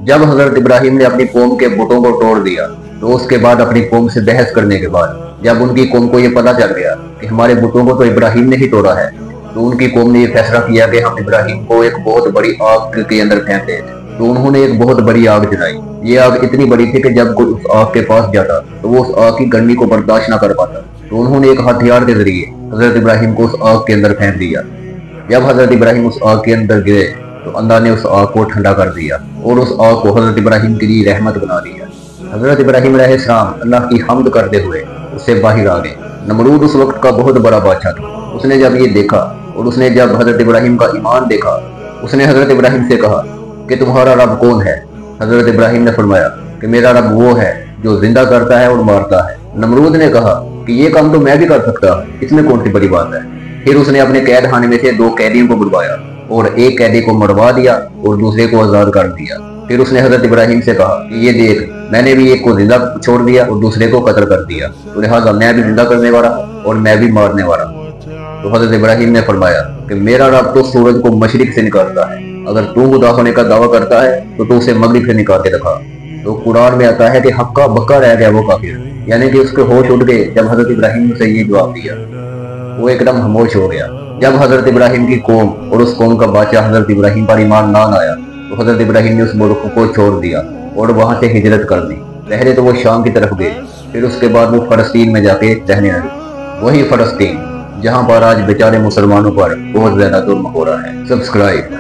जब हजरत इब्राहिम ने अपनी कौम के बुतों को तोड़ दिया तो उसके बाद अपनी कौम से बहस करने के बाद जब उनकी कौम को ये पता चल गया कि हमारे बुतों को तो इब्राहिम ने ही तोड़ा है, तो उनकी कौम ने ये फैसला किया कि हम इब्राहिम को एक बहुत बड़ी आग के अंदर फेंक दें। तो उन्होंने एक बहुत बड़ी आग जलाई। ये आग इतनी बड़ी थी कि जब कोई उस आग के पास जाता तो वो उस आग की गर्मी को बर्दाश्त न कर पाता। तो उन्होंने एक हथियार के जरिए हजरत इब्राहिम को उस आग के अंदर फेंक दिया। जब हजरत इब्राहिम उस आग के अंदर गिरे तो अल्लाह ने उस आग को ठंडा कर दिया और उस आग को हजरत इब्राहिम के लिए रहमत बना दिया। हजरत इब्राहिम अलैहिस्सलाम अल्लाह की हम्द करते हुए उससे बाहर आ गए। नमरूद उस वक्त का बहुत बड़ा बादशाह था। उसने जब ये देखा और उसने जब हजरत इब्राहिम का ईमान देखा, उसने हजरत इब्राहिम से कहा कि तुम्हारा रब कौन है? हजरत इब्राहिम ने फरमाया कि मेरा रब वो है जो जिंदा करता है और मारता है। नमरूद ने कहा कि ये काम तो मैं भी कर सकता हूँ, इसमें कौन सी बड़ी बात है? फिर उसने अपने कैद खाने में से 2 कैदियों को बुलवाया और एक कैदी को मरवा दिया और दूसरे को आजाद कर दिया। फिर उसने हजरत इब्राहिम से कहा कि ये देख, मैंने भी एक को जिंदा छोड़ दिया और दूसरे को कत्ल कर दिया, तो लिहाजा मैं भी जिंदा करने वाला और मैं भी मारने वाला। तो हजरत इब्राहिम ने फरमाया कि मेरा रब तो सूरज को मशरिक से निकालता है, अगर तू खुदा होने का दावा करता है तो तू उसे मगरिब से निकाल के रखा। तो कुरान में आता है कि हक्का बक्का रह गया वो काफिर, यानी कि उसके होश उड़ गए जब हजरत इब्राहिम ने ये जवाब दिया। वो एकदम खामोश हो गया। जब हजरत इब्राहिम की कौम और उस कौम का बादशाह हजरत इब्राहिम पर ईमान ना आया तो हजरत इब्राहिम ने उस मुल्क को छोड़ दिया और वहां से हिजरत कर दी। पहले तो वो शाम की तरफ गए, फिर उसके बाद वो फलस्तीन में जाके रहने लगे। वही फलस्तीन जहां पर आज बेचारे मुसलमानों पर बहुत ज्यादा जुल्म हो रहा है। सब्सक्राइब।